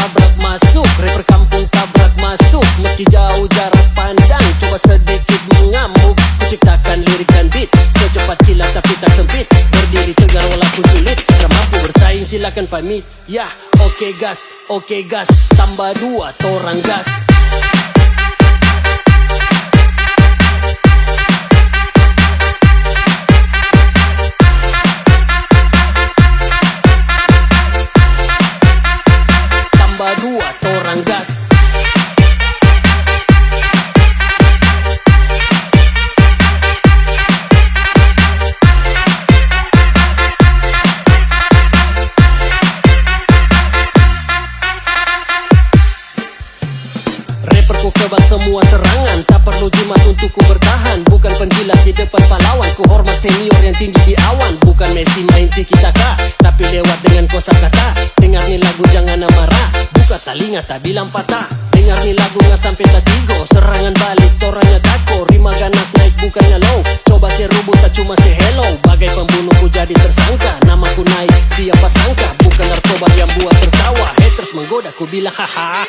tabrak masuk, rapper kampung tabrak masuk. Meski jauh jarak pandang, coba sedikit mengamuk. Kuciptakan lirik dan beat secepat kilat tapi tak sempit. Berdiri tegar walaupun sulit, tak mampu bersaing silakan pamit. Ya, oke gas, tambah 2 torang gas. Tambah 2 torang gas. Rapper ku kebal semua serangan, tak perlu jimat untuk ku bertahan. Bukan penjilat di depan pahlawan, ku hormat senior yang tinggi di awan. Bukan Messi main tiki taka, tapi lewat dengan kosakata. Dengar nih lagu jangan amarah, buka telinga tak bilang patah. Dengar nih lagu nggak sampai tatigo, serangan balik toranya tako. Rima ganas naik bukannya low, coba serubut tak cuma hello. Bagai pembunuh ku jadi tersangka, namaku naik siapa sangka. Bukan narkoba yang buat tertawa, haters menggoda ku bilang haha.